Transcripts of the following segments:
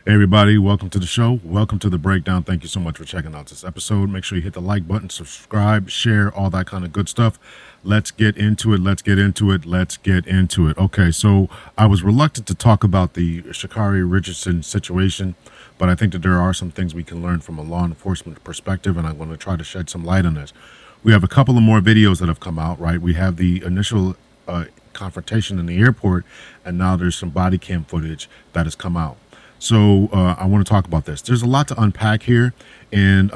Hey everybody, welcome to the show. Welcome to the breakdown. Thank you so much for checking out this episode. Make sure you hit the like button, subscribe, share, all that kind of good stuff. Let's get into it. Okay, so I was reluctant to talk about the Sha'Carri Richardson situation, but I think that there are some things we can learn from a law enforcement perspective, and I'm going to try to shed some light on this. We have a couple of more videos that have come out, right? We have the initial confrontation in the airport, and now there's some body cam footage that has come out. So I want to talk about this. There's a lot to unpack here, and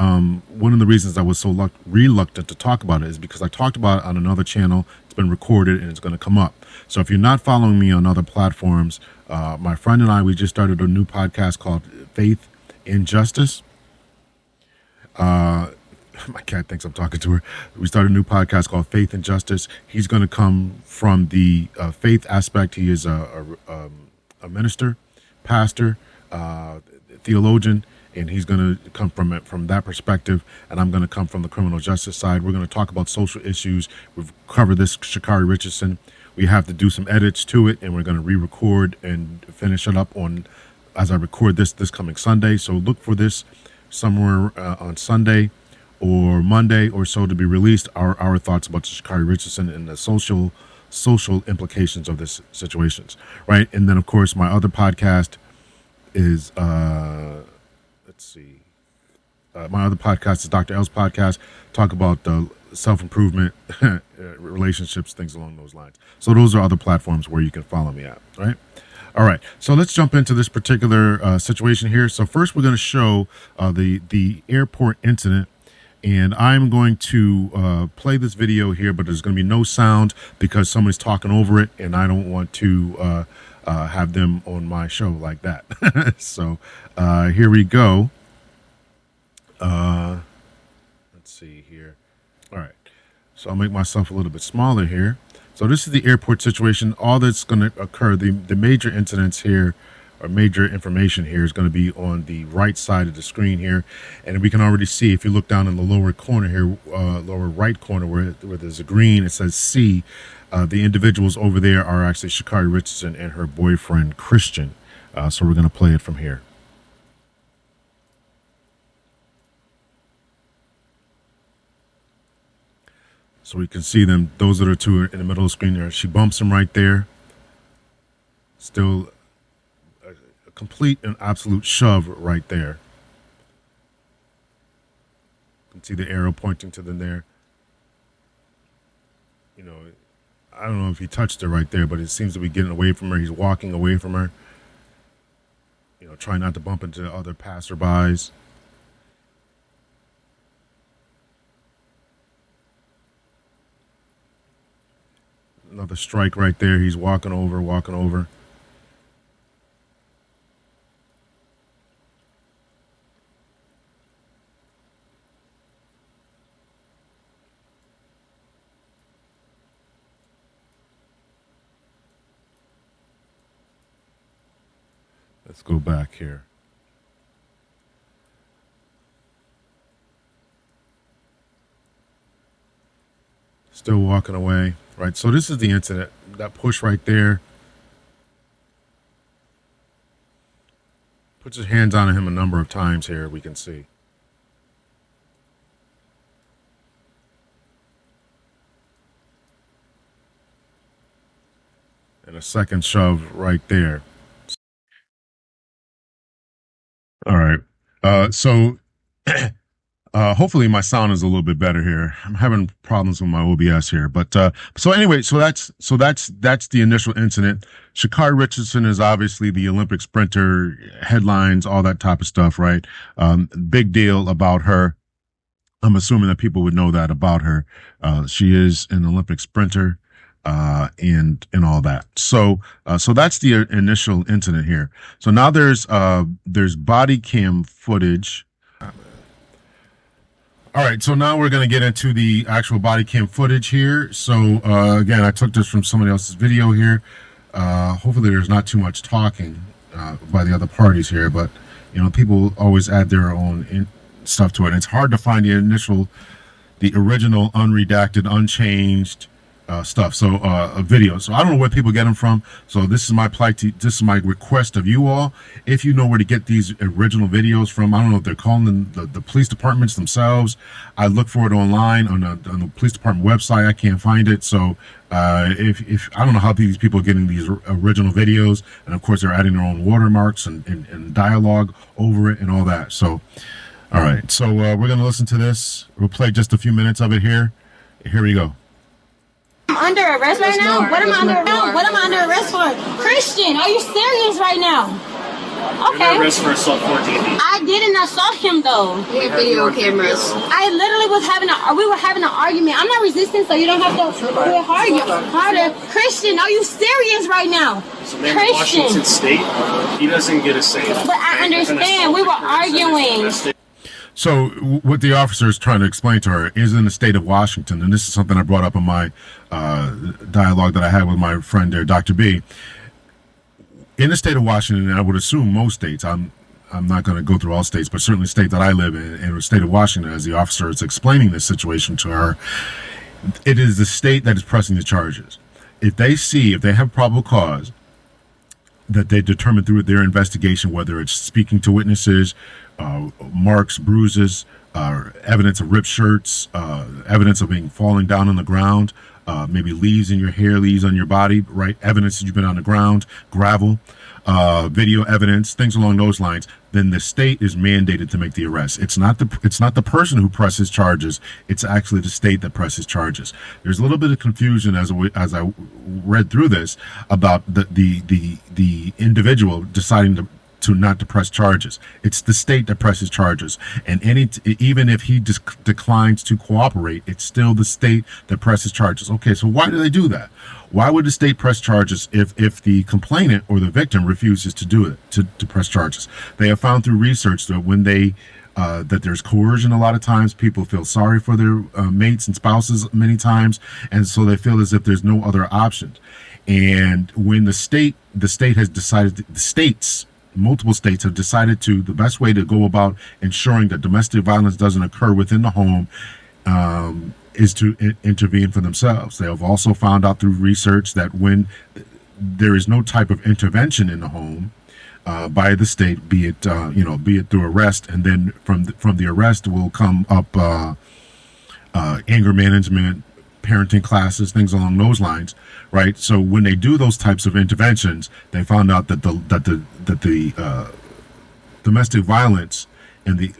one of the reasons I was so reluctant to talk about it is because I talked about it on another channel. It's been recorded, and it's going to come up. So if you're not following me on other platforms, my friend and I, we just started a new podcast called Faith in Justice. My cat thinks I'm talking to her. We started a new podcast called Faith and Justice. He's going to come from the faith aspect. He is a minister, pastor, theologian, and he's going to come from that perspective, and I'm going to come from the criminal justice side. We're going to talk about social issues. We've covered this Sha'Carri Richardson. We have to do some edits to it, and we're going to re-record and finish it up on as I record this coming Sunday. So look for this somewhere on Sunday or Monday or so to be released. Our thoughts about Sha'Carri Richardson and the social implications of this situations, right? And then of course my other podcast is my other podcast is Dr. L's podcast. Talk about the self-improvement, relationships, things along those lines. So those are other platforms where you can follow me at, right? All right, so let's jump into this particular situation here. So first we're going to show the airport incident, and I'm going to play this video here, but there's going to be no sound because somebody's talking over it, and I don't want to have them on my show like that. So here we go. Let's see here. All right, so I'll make myself a little bit smaller here. So this is the airport situation. All that's going to occur, the major incidents here, or major information here, is going to be on the right side of the screen here. And we can already see, if you look down in the lower corner here, lower right corner where there's a green, it says C. The individuals over there are actually Sha'Carri Richardson and her boyfriend, Christian. So we're going to play it from here. So we can see them. Those are the two in the middle of the screen there. She bumps him right there. Still a complete and absolute shove right there. You can see the arrow pointing to them there. You know, I don't know if he touched her right there, but it seems to be getting away from her. He's walking away from her. You know, trying not to bump into other passerbys. Another strike right there. He's walking over. Let's go back here. Still walking away, right? So this is the incident, that push right there. Puts his hands on him a number of times here, we can see. And a second shove right there. All right. So hopefully my sound is a little bit better here. I'm having problems with my OBS here, but so anyway, so that's the initial incident. Sha'Carri Richardson is obviously the Olympic sprinter, headlines, all that type of stuff, right? Big deal about her. I'm assuming that people would know that about her. She is an Olympic sprinter, and all that. So that's the initial incident here. So now there's body cam footage. All right, so now we're going to get into the actual body cam footage here. So again, I took this from somebody else's video here. Hopefully there's not too much talking by the other parties here, but you know, people always add their own stuff to it. And it's hard to find the original, unredacted, unchanged stuff. So videos. So I don't know where people get them from. So this is my this is my request of you all. If you know where to get these original videos from, I don't know if they're calling them the police departments themselves. I look for it online on the police department website. I can't find it. So if I don't know how these people are getting these original videos, and of course they're adding their own watermarks and dialogue over it and all that. So all right. So we're gonna listen to this. We'll play just a few minutes of it here. Here we go. I'm under arrest right now? What am I under arrest? What am I under arrest for? Christian, are you serious right now? Okay. You're under arrest for assault 14. I didn't assault him though. We have video cameras. I literally we were having an argument. I'm not resisting, so you don't have to do it harder. Christian, are you serious right now? So man, in Washington State, he doesn't get a say. But I understand. We were arguing. So what the officer is trying to explain to her is in the state of Washington, and this is something I brought up in my dialogue that I had with my friend there, Dr. B. In the state of Washington, and I would assume most states, I'm not going to go through all states, but certainly the state that I live in the state of Washington, as the officer is explaining this situation to her, it is the state that is pressing the charges. If they have probable cause, that they determine through their investigation, whether it's speaking to witnesses, marks, bruises, evidence of ripped shirts, evidence of being falling down on the ground, maybe leaves in your hair, leaves on your body, right? Evidence that you've been on the ground, gravel, video evidence, things along those lines. Then the state is mandated to make the arrest. It's not the person who presses charges. It's actually the state that presses charges. There's a little bit of confusion as I read through this about the individual deciding to not to press charges. It's the state that presses charges, and even if he declines to cooperate, it's still the state that presses charges. Okay, so why do they do that? Why would the state press charges if the complainant or the victim refuses to do it, to press charges? They have found through research that when that there's coercion a lot of times, people feel sorry for their mates and spouses many times, and so they feel as if there's no other option. And when the state has decided, multiple states have decided the best way to go about ensuring that domestic violence doesn't occur within the home is to intervene for themselves. They have also found out through research that when there is no type of intervention in the home by the state, be it through arrest, and then from the arrest will come up anger management, parenting classes, things along those lines, right? So when they do those types of interventions, they found out that the domestic violence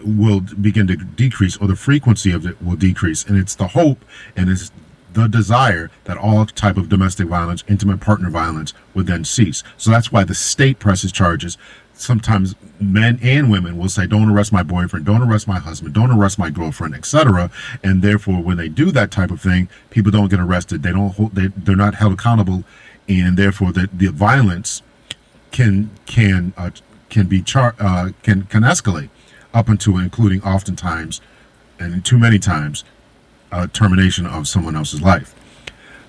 will begin to decrease, or the frequency of it will decrease. And it's the hope and it's the desire that all type of domestic violence, intimate partner violence, would then cease. So that's why the state presses charges. Sometimes men and women will say, don't arrest my boyfriend, don't arrest my husband, don't arrest my girlfriend, etc. And therefore, when they do that type of thing, people don't get arrested. They're not held accountable, and therefore the violence can escalate up until, including oftentimes, and too many times, termination of someone else's life.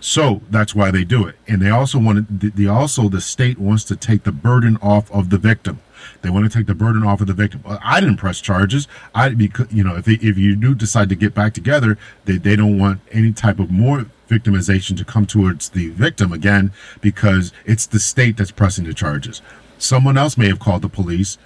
So that's why they do it. And the state wants to take the burden off of the victim. They want to take the burden off of the victim. Well, I didn't press charges. If you do decide to get back together, they don't want any type of more victimization to come towards the victim again, because it's the state that's pressing the charges. Someone else may have called the police.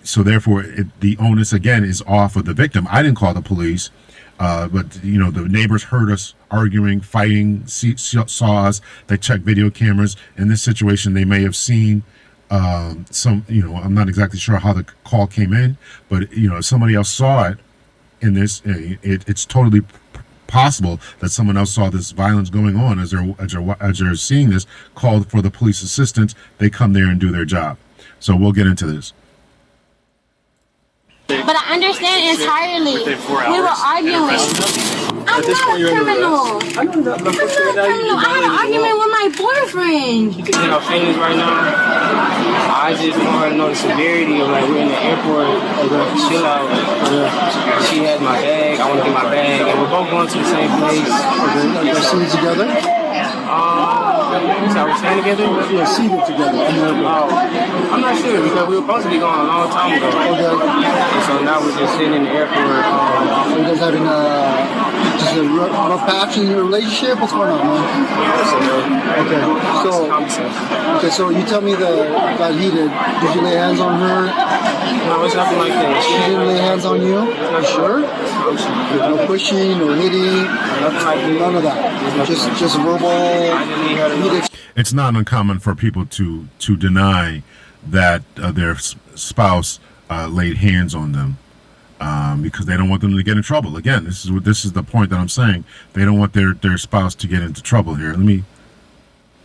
So therefore, the onus again is off of the victim. I didn't call the police. But the neighbors heard us arguing, fighting, saw us. They checked video cameras. In this situation, they may have seen I'm not exactly sure how the call came in, but if somebody else saw it in this, it's totally possible that someone else saw this violence going on as they're seeing this, called for the police assistance. They come there and do their job. So we'll get into this. But I understand entirely. We were arguing. I'm not a criminal. I'm not a criminal. I had an argument with my boyfriend. You can get our feelings right now. I just want to know the severity of, we're in the airport, we're going to chill out. She has my bag, I want to get my bag, and we're both going to the same place. You're seated together? So we're staying together? You're seated together. I'm not sure, because we were supposed to be going a long time ago. Okay. And so now we're just sitting in the airport. Are you guys having Just a rough patch in your relationship? What's going on, man? Okay, so you tell me that got heated. Did you lay hands on her? No, it's nothing like that. She didn't lay hands on you? You sure? No pushing, no hitting, none of that. Just verbal heated. It's not uncommon for people to deny that their spouse laid hands on them because they don't want them to get in trouble. Again, this is the point that I'm saying. They don't want their spouse to get into trouble here. Let me.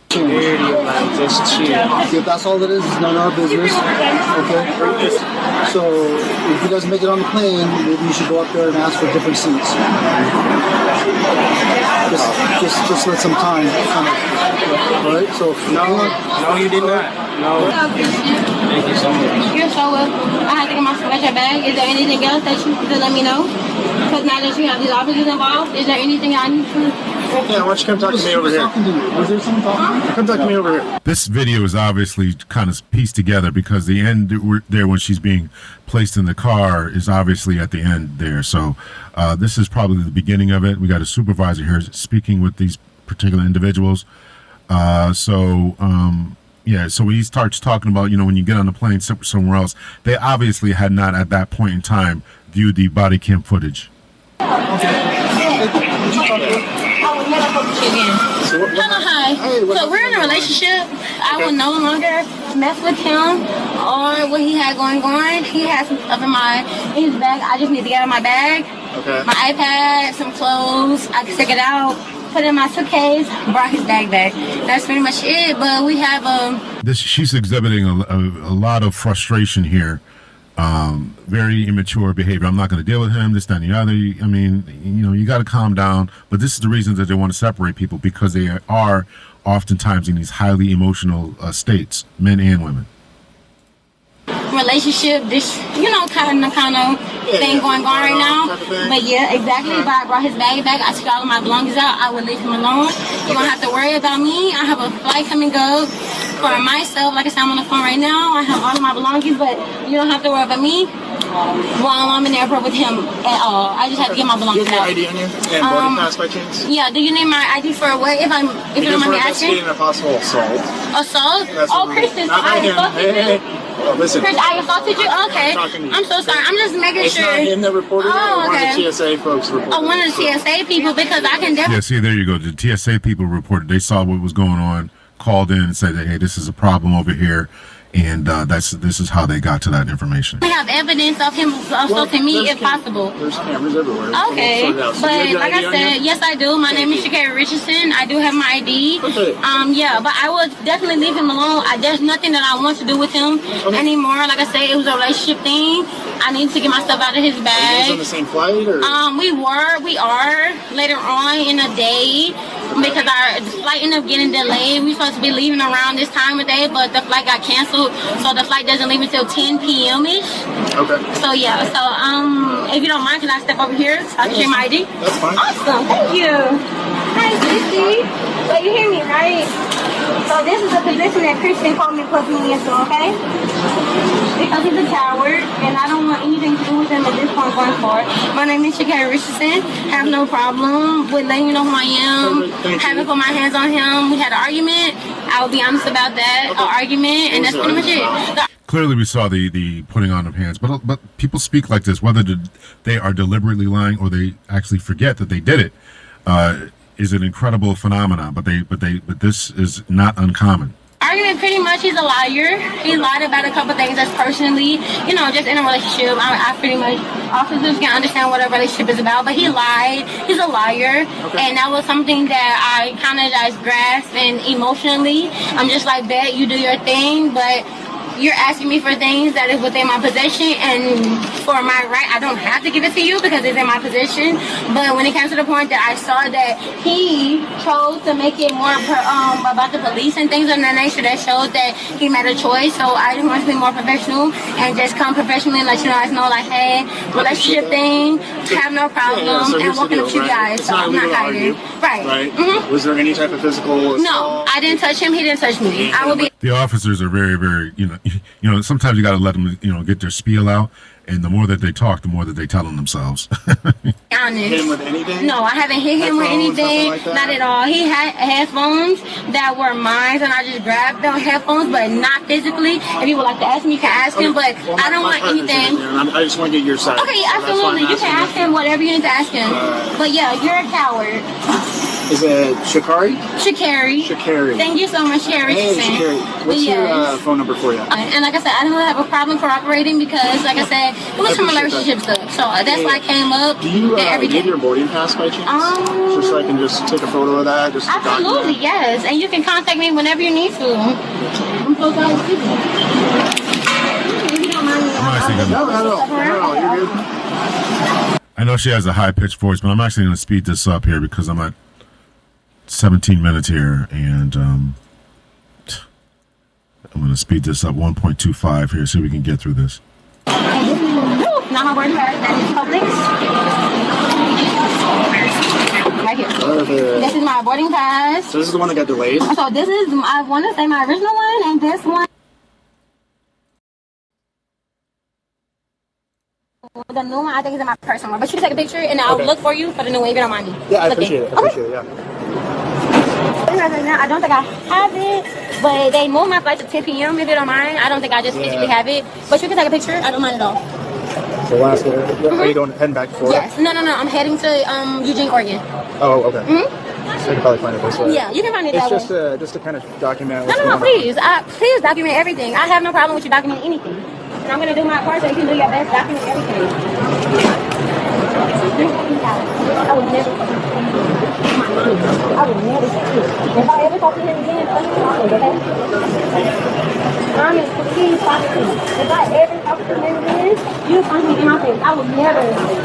Just chill. If that's all it is, it's none of our business. Okay? So, if he doesn't make it on the plane, maybe you should go up there and ask for different seats. Just let some time. Alright? So, No, you did not. No. Thank you so much. You're so welcome. I have to get my signature bag. Is there anything else that you could let me know? Because now that you have these officers involved, is there anything I need to... Yeah, why don't you come talk to me over here? Was there someone talking? Come talk to me over here. This video is obviously kind of pieced together because the end there when she's being placed in the car is obviously at the end there. So this is probably the beginning of it. We got a supervisor here speaking with these particular individuals. Yeah, so when he starts talking about, when you get on the plane somewhere else, they obviously had not at that point in time viewed the body cam footage. Hello, hi. So we're in a relationship. I will no longer mess with him or what he had going on. He has some stuff in his bag. I just need to get out of my bag. Okay. My iPad, some clothes. I can take it out, put it in my suitcase, brought his bag back. That's pretty much it. But we have She's exhibiting a lot of frustration here. Very immature behavior. I'm not going to deal with him, this, that, and the other. I mean, you got to calm down. But this is the reason that they want to separate people, because they are oftentimes in these highly emotional states, men and women. relationship, this, kind of thing going on right now. But yeah, exactly. But I brought his bag back. I took all of my belongings out. I would leave him alone. You don't have to worry about me. I have a flight coming up for myself. Like I said, I'm on the phone right now. I have all of my belongings, but you don't have to worry about me while I'm in the airport with him at all. I just have to get my belongings out. Do you have your ID on you and boarding pass by chance? Yeah. Do you need my ID for what? If you don't mind me asking. Investigating a possible assault. Assault? That's Oh, what Kristen, not I him. assaulted you. Oh, listen. Chris, I assaulted you? Okay. I'm so sorry. I'm just making It's sure. not him that reported it. Oh, One okay. of the TSA folks reported Oh, one of the it. TSA people, because I can definitely. Yeah, see, there you go. The TSA people reported. They saw what was going on, called in and said that, hey, this is a problem over here. And this is how they got to that information. We have evidence of him assaulting me if possible. There's cameras everywhere. Okay, We'll sort it out. So but you have your like ID I on said, you? yes I do. My name is Sha'Carri Richardson. I do have my ID. Okay. Yeah, but I would definitely leave him alone. There's nothing that I want to do with him anymore. Like I said, it was a relationship thing. I need to get my stuff out of his Are you guys on bag. the same flight or? We are later on in the day because our flight ended up getting delayed. We were supposed to be leaving around this time of day, but the flight got canceled, so the flight doesn't leave until 10 p.m.-ish. Okay. So yeah, if you don't mind, can I step over here so I can share my ID? That's fine. Awesome, thank you. Hi, Sissy. So you hear me, right? So this is the position that Christian called me put me into, okay? Because he's a coward, and I don't want anything to do with him at this point going forward. My name is Sha'Carri Richardson. Have no problem with letting you know who I am. Thank you. Haven't put my hands on him. We had an argument. I will be honest about that. An argument, and that's pretty much it. Clearly, we saw the putting on of hands, but people speak like this, whether they are deliberately lying or they actually forget that they did it, is an incredible phenomenon. But this is not uncommon. Argument, pretty much, he's a liar. He lied about a couple things that's personally, just in a relationship. I pretty much, officers can understand what a relationship is about, but he lied. He's a liar. Okay. And that was something that I kind of just grasped, and emotionally, I'm just like, bet you do your thing, but you're asking me for things that is within my possession, and for my right, I don't have to give it to you because it's in my possession. But when it came to the point that I saw that he chose to make it more about the police and things of that nature, that showed that he made a choice. So I just want to be more professional and just come professionally and let you guys know, like, hey, relationship thing, have no problem, So and here's the walking up deal, to you guys. It's So not I'm illegal not to hiding. argue, Right. Mm-hmm. Was there any type of physical assault? No, I didn't touch him. He didn't touch me. I will be. The officers are very, very, sometimes you got to let them, get their spiel out. And the more that they talk, the more that they tell on themselves. Honest. Hit him with anything? No, I haven't hit him with Headphones, anything. nothing like that? Not at all. He had headphones that were mine, and I just grabbed the headphones, but not physically. If you would like to ask me, you can ask him, but Well, I don't my want partner's in anything. here, and I just want to get your side. Okay, So that's why absolutely. I'm You can asking ask him whatever you need to ask him. But yeah, you're a coward. Is it Sha'Carri? Sha'Carri. Sha'Carri. Thank you so much, Sha'Carri Hey, Richardson. Sha'Carri. What's your Yes. phone number for you? And like I said, I don't really have a problem cooperating because, like I said, it was from a relationship stuff. So that's why I came up Do you and give everything. your boarding pass by chance? Just so I can just take a photo of that. Just to Absolutely, document. yes. And you can contact me whenever you need to. I'm so glad to see you. If you don't mind me, I'm actually No, gonna, you're good. I know she has a high pitched voice, but I'm actually going to speed this up here because I'm at 17 minutes here, and I'm going to speed this up 1.25 here so we can get through this. Not my word, that is public. Right here. Perfect. This is my boarding pass. So this is the one that got delayed? So this is, I want to say my original one, and this one. The new one, I think, is in my personal one. But you can take a picture, and I'll look for you for the new one if you don't mind me. Yeah, I looking. appreciate it. I appreciate it, yeah. Right now, I don't think I have it, but they moved my flight to 10 p.m. if you don't mind. I don't think I just physically have it. But you can take a picture. I don't mind at all. So last are you going heading back to Florida? Yes. No. I'm heading to Eugene, Oregon. Oh, okay. So I can probably find it this way. Yeah, you can find it It's that way. just to kind of document No, what's no, going on. please. Please document everything. I have no problem with you documenting anything. And I'm going to do my part so you can do your best, document everything. I would never If I ever talk to him again, let me talk to him, okay? Promise, please talk to him. If I ever talk to him again, you punch me in my face. I would never,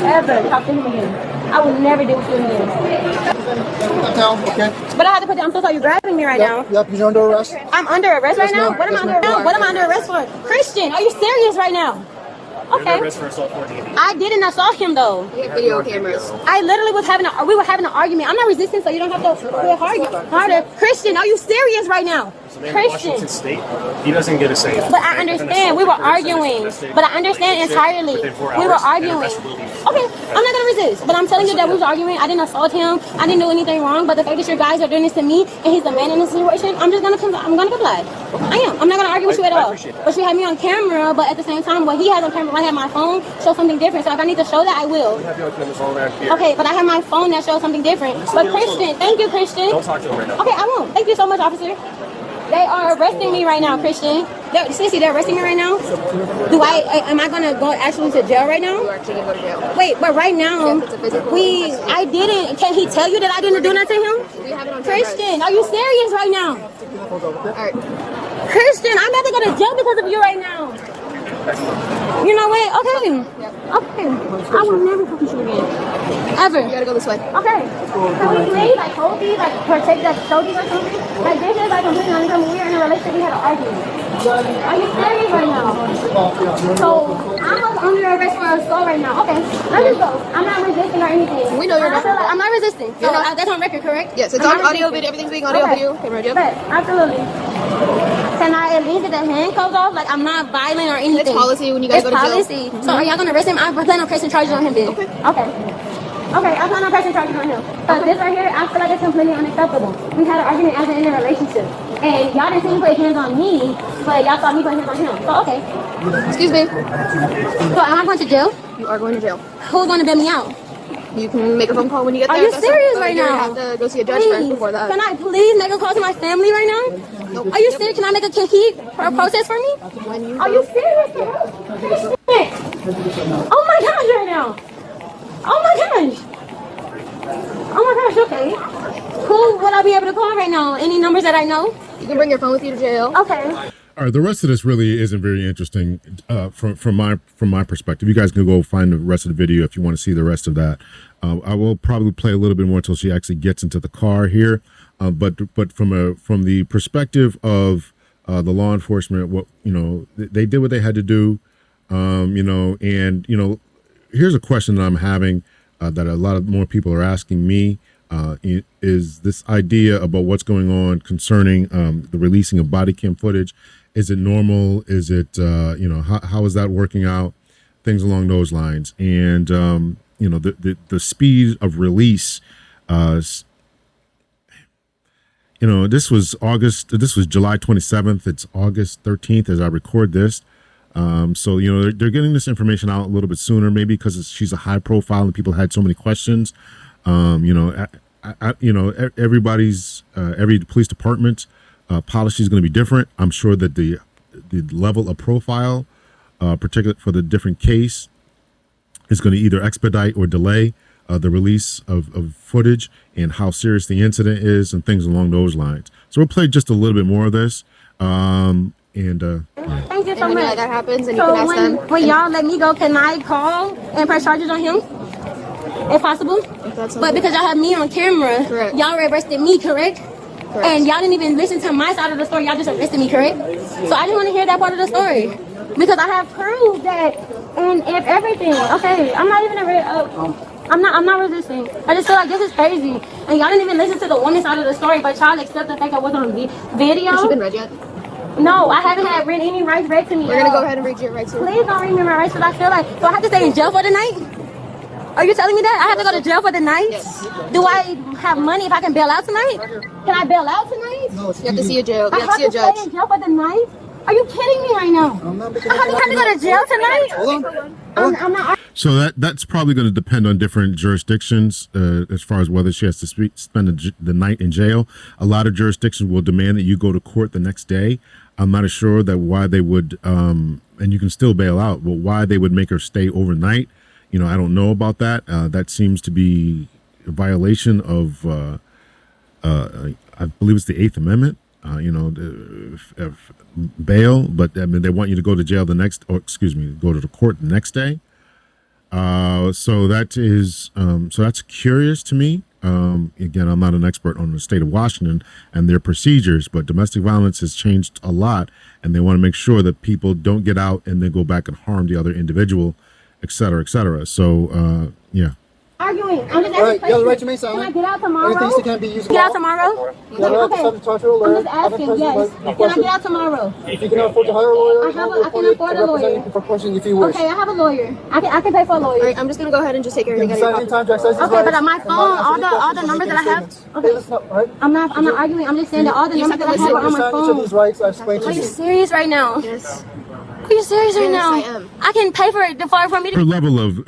ever talk to him again. I would never deal with you again. Okay. But I have to put I'm so sorry you're grabbing me right now. Yep, you're under arrest. I'm under arrest right Yes, now? ma'am. What am I Yes, under ma'am. What am I under arrest for? Christian, are you serious right now? Okay. I didn't assault him though. Video cameras. I literally we were having an argument. I'm not resisting, so you don't have to be harder. Christian, are you serious right now? Christian. Washington State, he doesn't get a say. But I understand. We were arguing. But I understand entirely. We were arguing. Okay, I'm not gonna resist. But I'm telling you that we was arguing. I didn't assault him. I didn't do anything wrong. But the fact that your guys are doing this to me and he's the man in this situation, I'm gonna comply. I am. I'm not gonna argue with you at all. But you have me on camera. But at the same time, what he has on camera, I have my phone show something different. So if I need to show that, I will. Okay, but I have my phone that shows something different. But Christian, thank you, Christian. Don't talk to him right now. Okay, I won't. Thank you so much, officer. They are arresting me right now, Christian. They're arresting me right now. Am I gonna go actually to jail right now? You're actually gonna go to jail. Wait, but right now, Yes, it's a physical custody. I didn't. Can he tell you that I didn't do nothing to him? We have it on Christian, are you serious right now? Alright. Christian, I'm about to go to jail because of you right now. You know what? Okay. Okay. I will never fucking shoot again. Ever. You gotta go this way. Okay. Can we please, hold these, protect that shoulders or something? This is completely uncomfortable. We were in a relationship, we had an argument. Are you serious right now? So, I'm under arrest for assault right now. Okay, let me go. I'm not resisting or anything. We know you're not. I'm not resisting. So, You're not. that's on record, correct? Yes, it's I'm on not audio, resisting. video, everything's being audio, Okay. video, camera, yep. But, absolutely. Can I at least get the handcuffs off? Like, I'm not violent or anything. It's policy when you guys It's go to jail. policy. So, are y'all gonna arrest him? I plan on pressing charges on him then. Okay, I plan on pressing charges on him. But this right here, I feel like it's completely unacceptable. We had an argument as in a relationship. And y'all didn't see me put hands on me, but y'all saw me put hands on him. So, okay. Excuse me. So, am I going to jail? You are going to jail. Who's going to bail me out? You can make a phone call when you get Are there. you serious right You're now? gonna have to go see a judge first Please, before that. can I please make a call to my family right now? Nope. Are you serious? Can he process for me? When you Are you serious? Oh my gosh, right now. Oh my gosh. Oh my gosh, okay. Who would I be able to call right now? Any numbers that I know? You can bring your phone with you to jail. Okay. All right, the rest of this really isn't very interesting from my perspective. You guys can go find the rest of the video if you want to see the rest of that. I will probably play a little bit more until she actually gets into the car here. But from the perspective of the law enforcement, what they did what they had to do. Here's a question that I'm having that a lot of more people are asking me. Is this idea about what's going on concerning the releasing of body cam footage? Is it normal? Is it, how is that working out? things along those lines. And the speed of release. This was July 27th. It's August 13th as I record this. So they're getting this information out a little bit sooner, maybe because she's a high profile and people had so many questions. Everybody's every police department policy is going to be different. I'm sure that the level of profile, particularly for the different case, is going to either expedite or delay the release of footage and how serious the incident is and things along those lines. So we'll play just a little bit more of this. Thank you so And when much. that happens, and you So can ask them. when y'all let me go, can I call and press charges on him, if possible? If that's But because y'all have me on camera, Correct. y'all arrested me, correct? Correct. And y'all didn't even listen to my side of the story. Y'all just arrested me, correct? So I just want to hear that part of the story because I have proof that and if everything. Okay, I'm not even I'm not resisting. I just feel like this is crazy, and y'all didn't even listen to the woman's side of the story, but y'all accept the fact that I was on video. Has she been read yet? No, I haven't had any rights read to me. We're gonna go ahead and read your rights here. Please don't read me my rights, because I feel like, do I have to stay in jail for the night? Are you telling me that? I have to go to jail for the night? Yes. Do I have money if I can bail out tonight? Can I bail out tonight? No, You have to see a jail. I You have to see a have to judge. stay in jail for the night? Are you kidding me right now? I'm not making I have to go to jail tonight? Hold on. I'm not. So that's probably going to depend on different jurisdictions as far as whether she has to spend the night in jail. A lot of jurisdictions will demand that you go to court the next day. I'm not sure that why they would, and you can still bail out, but why they would make her stay overnight. I don't know about that. That seems to be a violation of, I believe it's the 8th Amendment. Bail, but I mean they want you to go to jail go to the court the next day. So that's curious to me. Again, I'm not an expert on the state of Washington and their procedures, but domestic violence has changed a lot, and they want to make sure that people don't get out and then go back and harm the other individual, et cetera, et cetera. So, yeah. Arguing. I'm just All right, asking you have the right to questions. remain silent. Can I get out tomorrow? Anything that can be used. Get out tomorrow? You have the right to Okay. stop and talk to a lawyer. I'm just asking, yes. Can I get out tomorrow? If you can afford to hire a lawyer, I can afford a lawyer. for questioning if you wish. Okay, I have a lawyer. I can pay for a All lawyer. right, I'm just gonna go ahead and just take You everything can out of decide your anytime to exercise these Okay, rights. but on my I'm phone, not all answering the questions, numbers I'm that I have. making statements. Hey, listen up, all right? I'm not arguing. I'm just saying that all the numbers that I have are on my Sign each of phone. these rights I've explained to Are you you. serious right now? Yes. Are you serious right Yes, now? I am. I can pay for it for me to. Her level of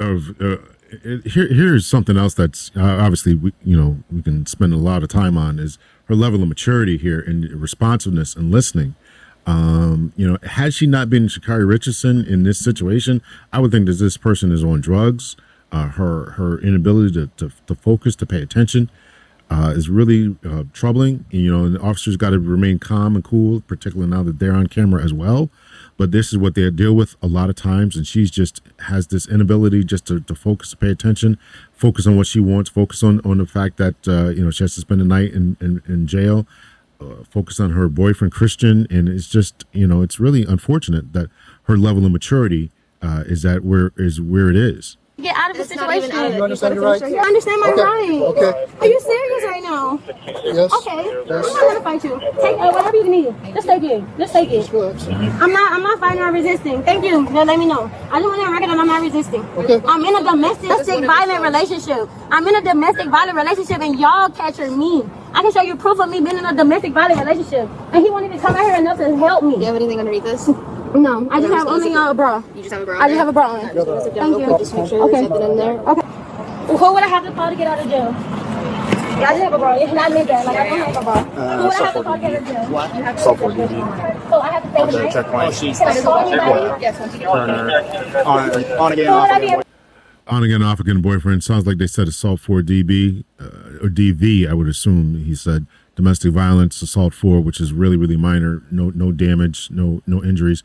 here's something else that's obviously we can spend a lot of time on is her level of maturity here and responsiveness and listening. Had she not been Sha'Carri Richardson in this situation, I would think that this person is on drugs. Her inability to focus, to pay attention, is really troubling. And the officers got to remain calm and cool, particularly now that they're on camera as well. But this is what they deal with a lot of times, and she's just has this inability just to focus, to pay attention, focus on what she wants, focus on the fact that she has to spend the night in jail, focus on her boyfriend Christian, and it's just it's really unfortunate that her level of maturity is where it is. Get out of the It's not even situation. out of it. You understand You your gotta rights? finish I understand my Okay. right. Okay. Are you serious right now? Yes. Okay. Yes. I'm not gonna fight you. Take whatever you need. Just take it. Just take it. Relax. I'm not fighting or resisting. Thank you. Now let me know. I just want to record that I'm not resisting. Okay. I'm in a domestic violent relationship. I'm in a domestic violent relationship, and y'all captured me. I can show you proof of me being in a domestic violent relationship, and he won't even come out here enough to help Do you me. have anything underneath this? No, I just have only a bra. You just have a bra. I just have a bra on. Alright, just gonna sit down Thank real you. quick, just make sure Okay. there's nothing in there. Okay. Who would I have to call to get out of jail? Yeah, I just have a bra. It's not meant that. Like, I don't have a bra. Who would I have to call to get out of jail? So I have to stay with night? Can I call anybody? Yes, once you get On again, Who would off I be again. able On again, off again boyfriend. Sounds like they said assault 4 DB or DV. I would assume he said domestic violence assault 4, which is really, really minor. No damage, no injuries.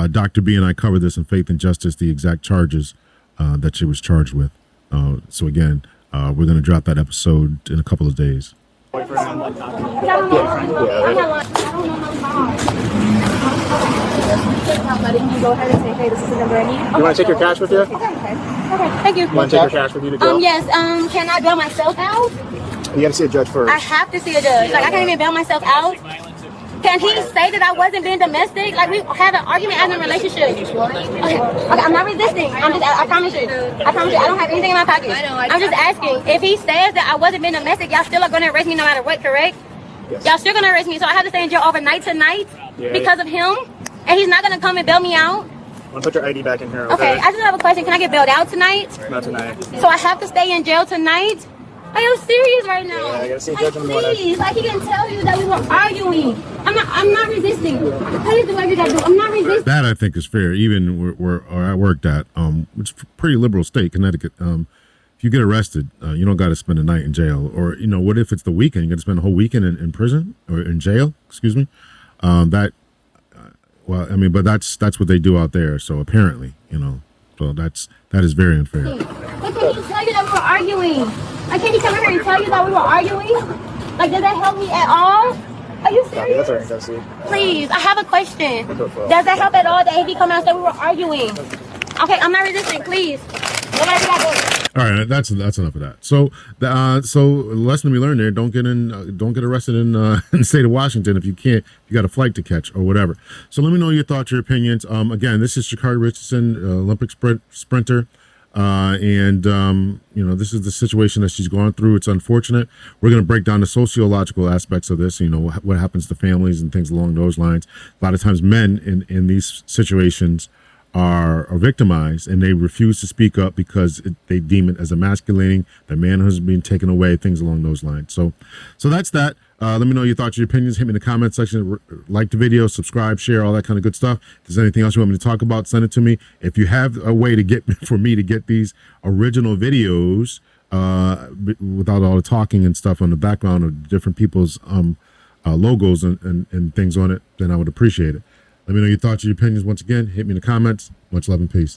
Dr. B and I covered this in Faith and Justice, the exact charges that she was charged with. So again, we're going to drop that episode in a couple of days. I don't know. I don't know my mom. You can go ahead and say, hey, this is the number I need. You want to take your cash with you? Okay, thank you. You want to take your cash with you to jail? Yes, can I bail myself out? You got to see a judge first. I have to see a judge. Like, I can't even bail myself out. Can he say that I wasn't being domestic? Like, we had an argument as a relationship. Okay, I'm not resisting. I promise you. I don't have anything in my pocket. I'm just asking. If he says that I wasn't being domestic, y'all still are going to arrest me no matter what, correct? Yes. Y'all still going to arrest me. So I have to stay in jail overnight tonight because of him? And he's not going to come and bail me out? I'm gonna put your ID back in here. Okay, I just have a question. Can I get bailed out tonight? Not tonight. So I have to stay in jail tonight? Are you serious right now? Yeah, I gotta see a like, judge in the morning. please, like he can tell you that we were arguing. I'm not resisting. Please do whatever you gotta do. I'm not resisting. That I think is fair. Even where I worked at, which is a pretty liberal state, Connecticut. If you get arrested, you don't got to spend a night in jail. Or what if it's the weekend? You got to spend a whole weekend in prison or in jail. Excuse me. Well, I mean, but that's what they do out there. So apparently, so that is very unfair. But can he tell you that we were arguing? Like, can he come here and tell you that we were arguing? Like, does that help me at all? Are you serious? That's what I see. Please, I have a question. Does that help at all that if he come out and say we were arguing? Okay, I'm not resisting. Please. Whatever you gotta do. All right, that's enough of that. So, so lesson we learned there: don't get arrested in the state of Washington if you can't. You got a flight to catch or whatever. So let me know your thoughts, your opinions. Again, this is Sha'Carri Richardson, Olympic sprinter, and this is the situation that she's gone through. It's unfortunate. We're going to break down the sociological aspects of this. What happens to families and things along those lines. A lot of times, men in these situations are victimized and they refuse to speak up because they deem it as emasculating. Their manhood is being taken away, things along those lines. So that's that. Let me know your thoughts, your opinions. Hit me in the comment section. Like the video, subscribe, share, all that kind of good stuff. If there's anything else you want me to talk about, send it to me. If you have a way to for me to get these original videos without all the talking and stuff on the background of different people's logos and things on it, then I would appreciate it. Let me know your thoughts, your opinions. Once again, hit me in the comments. Much love and peace.